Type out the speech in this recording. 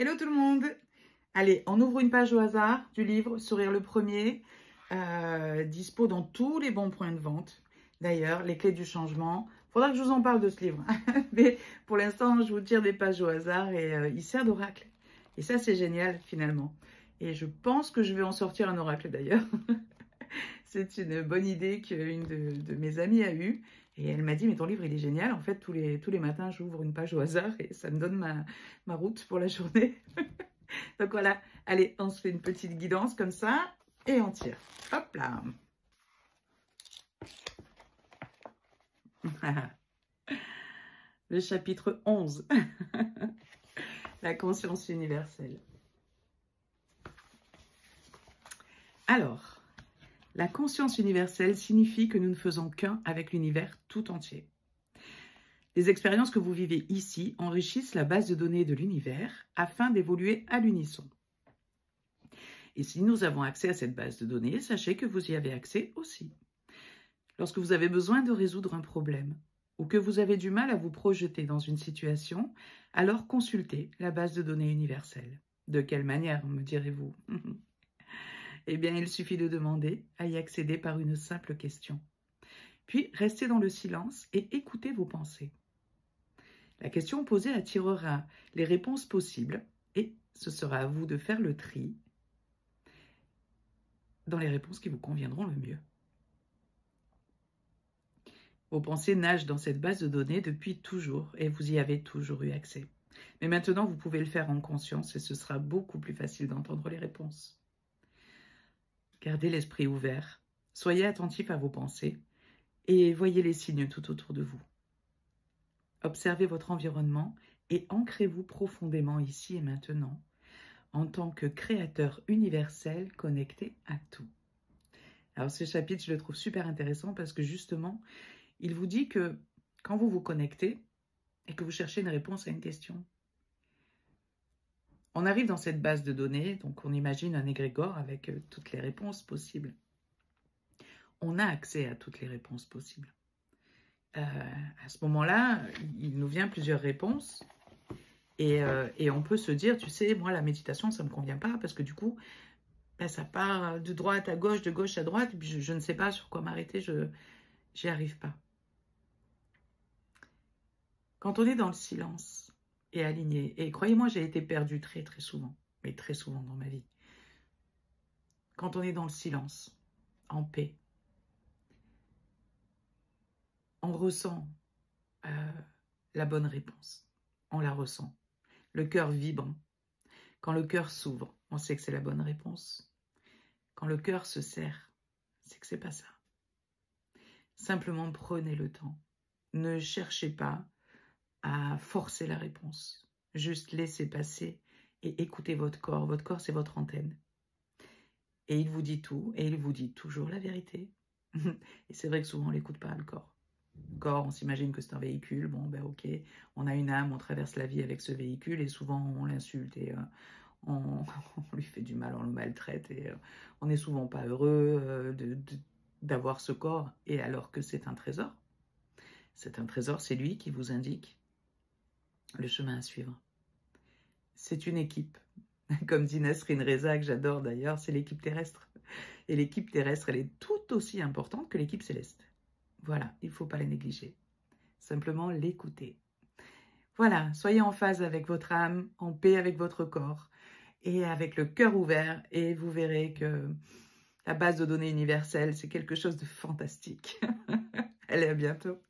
Hello tout le monde! Allez, on ouvre une page au hasard du livre Sourire le premier, dispo dans tous les bons points de vente. D'ailleurs, les clés du changement. Faudra que je vous en parle de ce livre. Mais pour l'instant, je vous tire des pages au hasard et il sert d'oracle. Et ça, c'est génial finalement. Et je pense que je vais en sortir un oracle d'ailleurs. C'est une bonne idée qu'une de mes amies a eue. Et elle m'a dit, mais ton livre, il est génial. En fait, tous les matins, j'ouvre une page au hasard et ça me donne ma route pour la journée. Donc voilà, allez, on se fait une petite guidance comme ça et on tire. Hop là. Le chapitre 11. La conscience universelle. Alors, la conscience universelle signifie que nous ne faisons qu'un avec l'univers tout entier. Les expériences que vous vivez ici enrichissent la base de données de l'univers afin d'évoluer à l'unisson. Et si nous avons accès à cette base de données, sachez que vous y avez accès aussi. Lorsque vous avez besoin de résoudre un problème ou que vous avez du mal à vous projeter dans une situation, alors consultez la base de données universelle. De quelle manière, me direz-vous? Eh bien, il suffit de demander à y accéder par une simple question. Puis, restez dans le silence et écoutez vos pensées. La question posée attirera les réponses possibles et ce sera à vous de faire le tri dans les réponses qui vous conviendront le mieux. Vos pensées nagent dans cette base de données depuis toujours et vous y avez toujours eu accès. Mais maintenant, vous pouvez le faire en conscience et ce sera beaucoup plus facile d'entendre les réponses. Gardez l'esprit ouvert, soyez attentif à vos pensées et voyez les signes tout autour de vous. Observez votre environnement et ancrez-vous profondément ici et maintenant en tant que créateur universel connecté à tout. Alors ce chapitre, je le trouve super intéressant parce que justement, il vous dit que quand vous vous connectez et que vous cherchez une réponse à une question, on arrive dans cette base de données, donc on imagine un égrégore avec toutes les réponses possibles. On a accès à toutes les réponses possibles. À ce moment-là, il nous vient plusieurs réponses et on peut se dire, tu sais, moi la méditation, ça ne me convient pas parce que du coup, ben, ça part de droite à gauche, de gauche à droite, et puis je ne sais pas sur quoi m'arrêter, j'y arrive pas. Quand on est dans le silence et aligné, et croyez-moi, j'ai été perdue très très souvent, mais très souvent dans ma vie. Quand on est dans le silence, en paix, on ressent la bonne réponse, on la ressent. Le cœur vibrant. Quand le cœur s'ouvre, on sait que c'est la bonne réponse. Quand le cœur se serre, c'est que c'est pas ça. Simplement prenez le temps. Ne cherchez pas à forcer la réponse. Juste laissez passer et écoutez votre corps. Votre corps, c'est votre antenne. Et il vous dit tout, et il vous dit toujours la vérité. Et c'est vrai que souvent, on l'écoute pas, le corps. Le corps, on s'imagine que c'est un véhicule. Bon, ben ok, on a une âme, on traverse la vie avec ce véhicule, et souvent, on l'insulte, et on lui fait du mal, on le maltraite, et on n'est souvent pas heureux d'avoir ce corps, et alors que c'est un trésor. C'est un trésor, c'est lui qui vous indique le chemin à suivre. C'est une équipe. Comme dit Nasrin Reza, que j'adore d'ailleurs, c'est l'équipe terrestre. Et l'équipe terrestre, elle est tout aussi importante que l'équipe céleste. Voilà, il ne faut pas la négliger. Simplement l'écouter. Voilà, soyez en phase avec votre âme, en paix avec votre corps et avec le cœur ouvert. Et vous verrez que la base de données universelle, c'est quelque chose de fantastique. Allez, à bientôt.